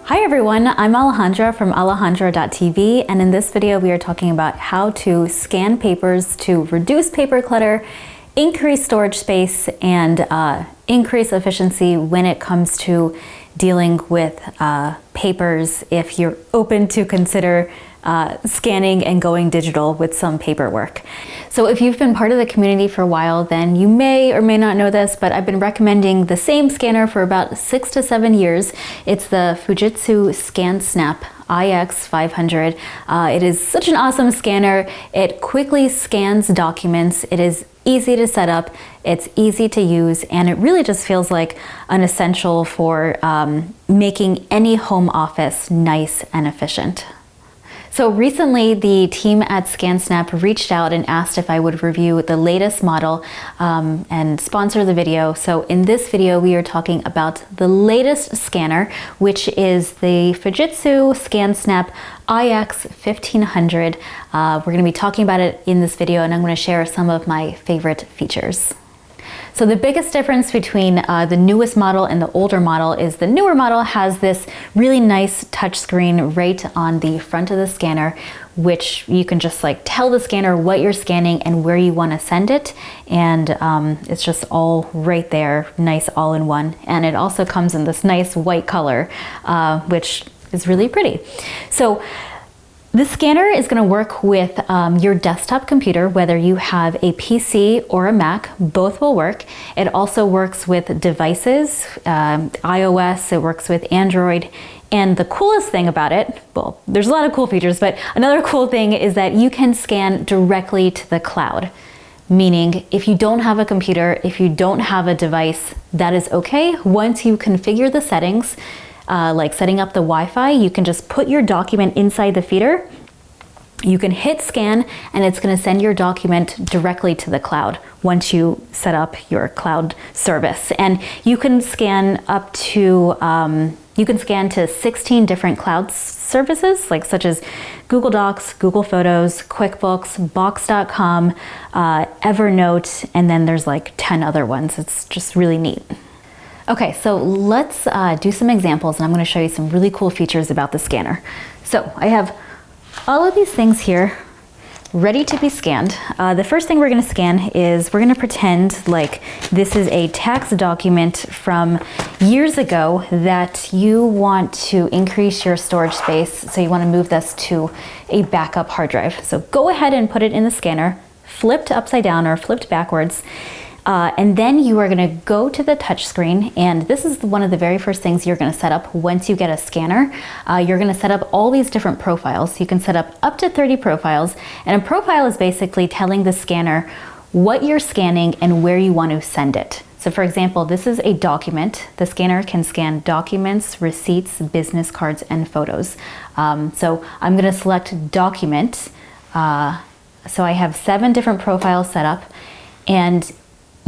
Hi everyone, I'm Alejandra from Alejandra.tv, and in this video we are talking about how to scan papers to reduce paper clutter, increase storage space, and increase efficiency when it comes to dealing with papers if you're open to consider scanning and going digital with some paperwork. So if you've been part of the community for a while, then you may or may not know this, but I've been recommending the same scanner for about 6 to 7 years. It's the Fujitsu ScanSnap iX1500. It is such an awesome scanner. It quickly scans documents. It is easy to set up, it's easy to use, and it really just feels like an essential for making any home office nice and efficient. So recently, the team at ScanSnap reached out and asked if I would review the latest model and sponsor the video. So in this video, we are talking about the latest scanner, which is the Fujitsu ScanSnap iX1500. We're going to be talking about it in this video, and I'm going to share some of my favorite features. So the biggest difference between the newest model and the older model is the newer model has this really nice touchscreen right on the front of the scanner, which you can just like tell the scanner what you're scanning and where you want to send it. And it's just all right there, nice all in one. And it also comes in this nice white color, which is really pretty. So this scanner is going to work with your desktop computer, whether you have a PC or a Mac, both will work. It also works with devices, iOS, it works with Android. And the coolest thing about it, well, there's a lot of cool features, but another cool thing is that you can scan directly to the cloud. Meaning, if you don't have a computer, if you don't have a device, that is okay. Once you configure the settings, like setting up the Wi-Fi, you can just put your document inside the feeder. You can hit scan and it's going to send your document directly to the cloud once you set up your cloud service. And you can scan up to, you can scan to 16 different cloud services, like such as Google Docs, Google Photos, QuickBooks, Box.com, Evernote, and then there's like 10 other ones. It's just really neat. Okay, so let's do some examples, and I'm going to show you some really cool features about the scanner. So I have all of these things here ready to be scanned. The first thing we're going to scan is we're going to pretend like this is a tax document from years ago that you want to increase your storage space, so you want to move this to a backup hard drive. So go ahead and put it in the scanner, flipped upside down or flipped backwards. And then you are going to go to the touch screen, and this is one of the very first things you're going to set up once you get a scanner. You're going to set up all these different profiles. You can set up to 30 profiles, and a profile is basically telling the scanner what you're scanning and where you want to send it. So for example, this is a document. The scanner can scan documents, receipts, business cards, and photos. So I'm going to select document. So I have 7 different profiles set up, and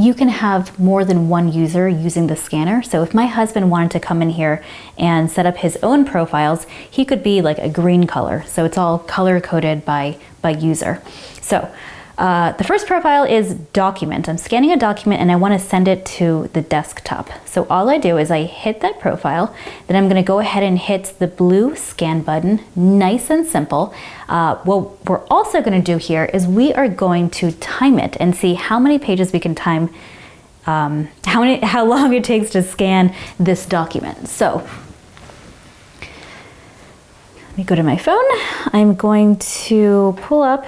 you can have more than one user using the scanner. So if my husband wanted to come in here and set up his own profiles, he could be like a green color. So it's all color coded by user. So the first profile is document. I'm scanning a document and I want to send it to the desktop. So all I do is I hit that profile, then I'm going to go ahead and hit the blue scan button, nice and simple. What we're also going to do here is we are going to time it and see how many pages we can time, how long it takes to scan this document. So let me go to my phone. I'm going to pull up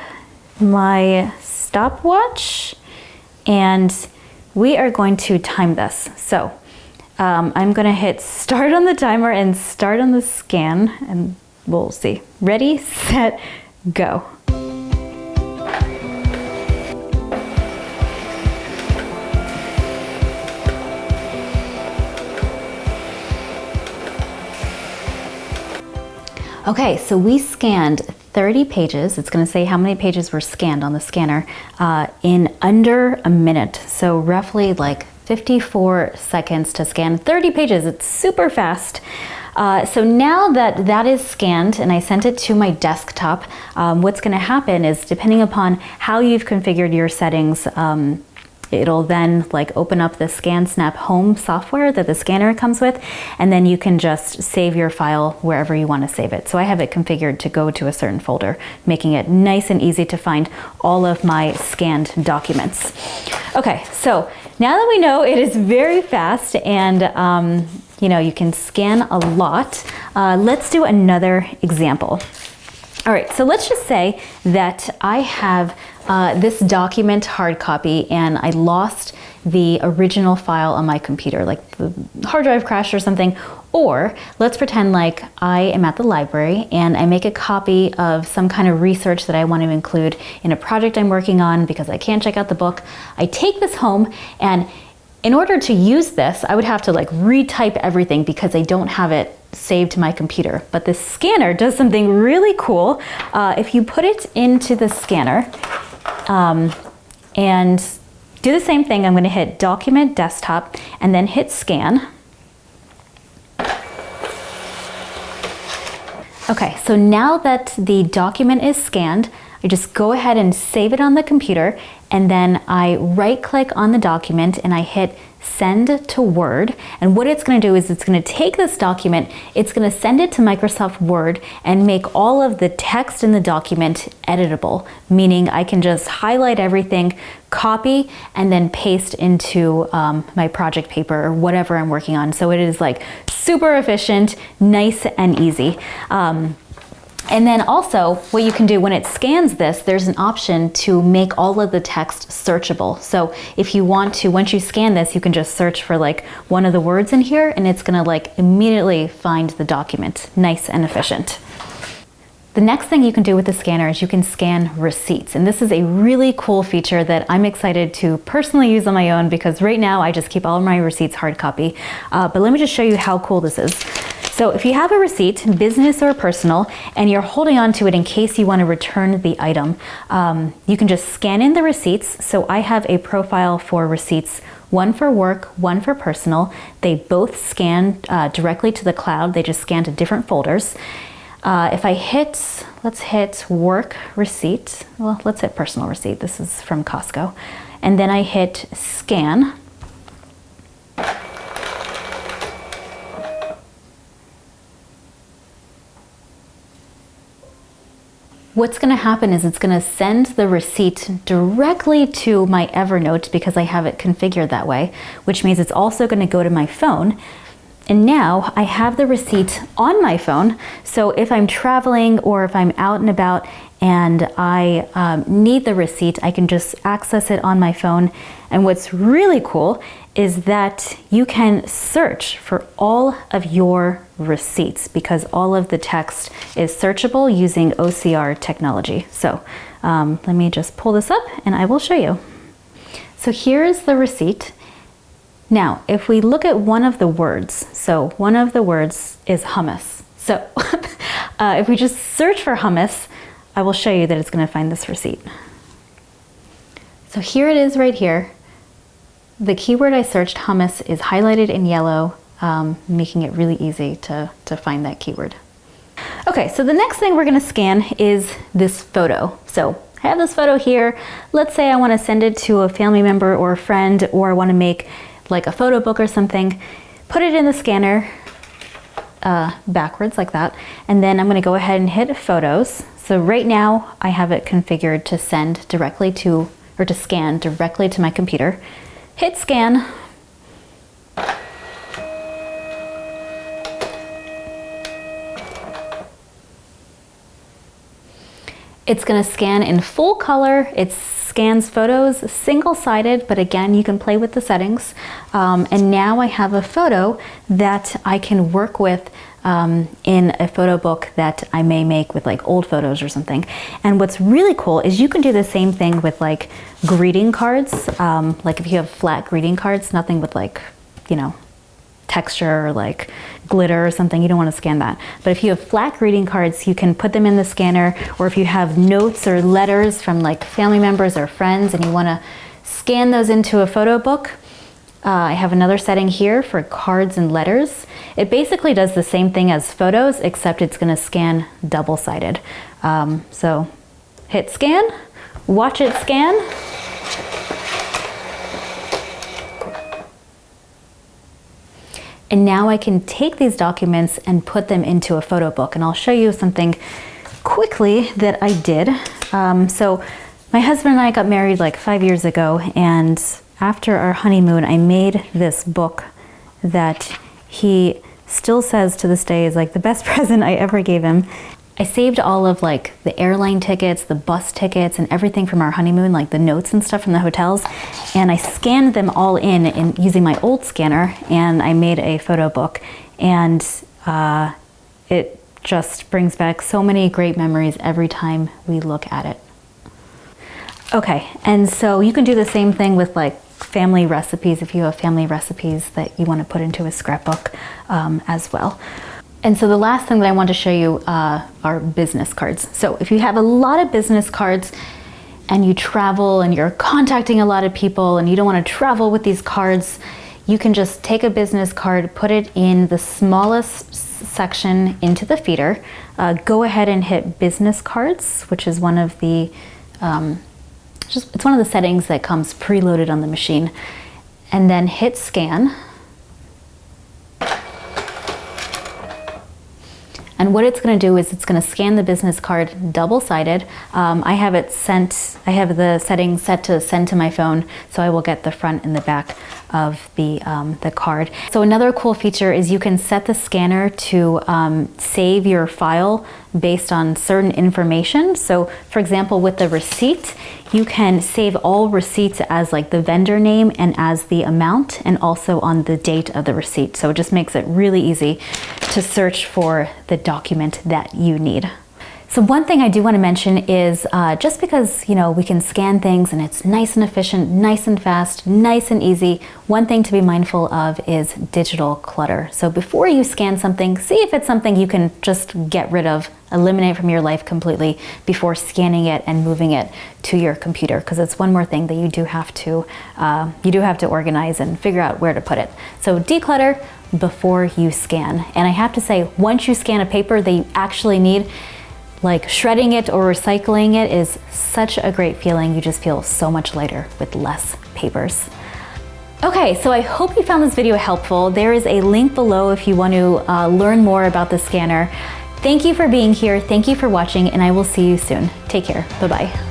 my stopwatch and we are going to time this. So I'm going to hit start on the timer and start on the scan, and we'll see. Ready, set, go. Okay, so we scanned 30 pages. It's going to say how many pages were scanned on the scanner in under a minute. So roughly like 54 seconds to scan 30 pages. It's super fast. So now that that is scanned and I sent it to my desktop, what's going to happen is, depending upon how you've configured your settings, It'll then like open up the ScanSnap Home software that the scanner comes with, and then you can just save your file wherever you want to save it. So I have it configured to go to a certain folder, making it nice and easy to find all of my scanned documents. Okay, so now that we know it is very fast and you know, you can scan a lot, let's do another example. All right, so let's just say that I have this document hard copy and I lost the original file on my computer, like the hard drive crashed or something. Or let's pretend like I am at the library and I make a copy of some kind of research that I want to include in a project I'm working on because I can't check out the book. I take this home, and in order to use this, I would have to like retype everything because I don't have it saved to my computer. But the scanner does something really cool. If you put it into the scanner and do the same thing, I'm going to hit Document Desktop and then hit Scan. Okay, so now that the document is scanned, I just go ahead and save it on the computer, and then I right-click on the document and I hit Send to Word. And what it's going to do is it's going to take this document, it's going to send it to Microsoft Word and make all of the text in the document editable, meaning I can just highlight everything, copy, and then paste into my project paper or whatever I'm working on. So it is like super efficient, nice and easy. And then also what you can do when it scans this, there's an option to make all of the text searchable. So if you want to, once you scan this, you can just search for like one of the words in here and it's gonna like immediately find the document. Nice and efficient. The next thing you can do with the scanner is you can scan receipts. And this is a really cool feature that I'm excited to personally use on my own because right now I just keep all of my receipts hard copy. But let me just show you how cool this is. So if you have a receipt, business or personal, and you're holding on to it in case you want to return the item, you can just scan in the receipts. So I have a profile for receipts, one for work, one for personal. They both scan directly to the cloud. They just scan to different folders. If I hit, let's hit work receipt. Well, let's hit personal receipt. This is from Costco. And then I hit scan. What's going to happen is it's going to send the receipt directly to my Evernote because I have it configured that way, which means it's also going to go to my phone. And now I have the receipt on my phone. So if I'm traveling or if I'm out and about and I need the receipt, I can just access it on my phone. And what's really cool is that you can search for all of your receipts because all of the text is searchable using OCR technology. So let me just pull this up and I will show you. So here's the receipt. Now, if we look at one of the words, so one of the words is hummus. So if we just search for hummus, I will show you that it's going to find this receipt. So here it is right here. The keyword I searched, hummus, is highlighted in yellow, making it really easy to find that keyword. Okay, so the next thing we're going to scan is this photo. So I have this photo here. Let's say I want to send it to a family member or a friend, or I want to make like a photo book or something. Put it in the scanner backwards like that, and then I'm going to go ahead and hit photos. So right now I have it configured to send directly to, or to scan directly to my computer. Hit scan. It's going to scan in full color. It scans photos single-sided, but again, you can play with the settings. And now I have a photo that I can work with in a photo book that I may make with like old photos or something. And what's really cool is you can do the same thing with like greeting cards. Like if you have flat greeting cards, nothing with like, you know, texture or like glitter or something, you don't want to scan that. But if you have flat greeting cards, you can put them in the scanner, or if you have notes or letters from like family members or friends and you want to scan those into a photo book, I have another setting here for cards and letters. It basically does the same thing as photos, except it's going to scan double-sided. So hit scan, watch it scan. And now I can take these documents and put them into a photo book. And I'll show you something quickly that I did. So my husband and I got married like 5 years ago, and after our honeymoon, I made this book that he still says to this day is like the best present I ever gave him. I saved all of like the airline tickets, the bus tickets, and everything from our honeymoon, like the notes and stuff from the hotels. And I scanned them all in using my old scanner, and I made a photo book. And it just brings back so many great memories every time we look at it. Okay, and so you can do the same thing with like family recipes if you have family recipes that you want to put into a scrapbook as well. And so the last thing that I want to show you are business cards. So if you have a lot of business cards and you travel and you're contacting a lot of people and you don't want to travel with these cards, you can just take a business card, put it in the smallest section into the feeder, go ahead and hit business cards, which is one of the, it's one of the settings that comes preloaded on the machine, and then hit scan. And what it's going to do is it's going to scan the business card double-sided. I have the settings set to send to my phone, so I will get the front and the back of the card. So another cool feature is you can set the scanner to save your file based on certain information. So for example, with the receipt, you can save all receipts as like the vendor name and as the amount, and also on the date of the receipt. So it just makes it really easy to search for the document that you need. So one thing I do want to mention is just because, you know, we can scan things and it's nice and efficient, nice and fast, nice and easy, one thing to be mindful of is digital clutter. So before you scan something, see if it's something you can just get rid of, eliminate from your life completely before scanning it and moving it to your computer, because it's one more thing that you do have to organize and figure out where to put it. So declutter before you scan. And I have to say, once you scan a paper that you actually need, like shredding it or recycling it is such a great feeling. You just feel so much lighter with less papers. Okay, so I hope you found this video helpful. There is a link below if you want to learn more about the scanner. Thank you for being here. Thank you for watching, and I will see you soon. Take care. Bye-bye.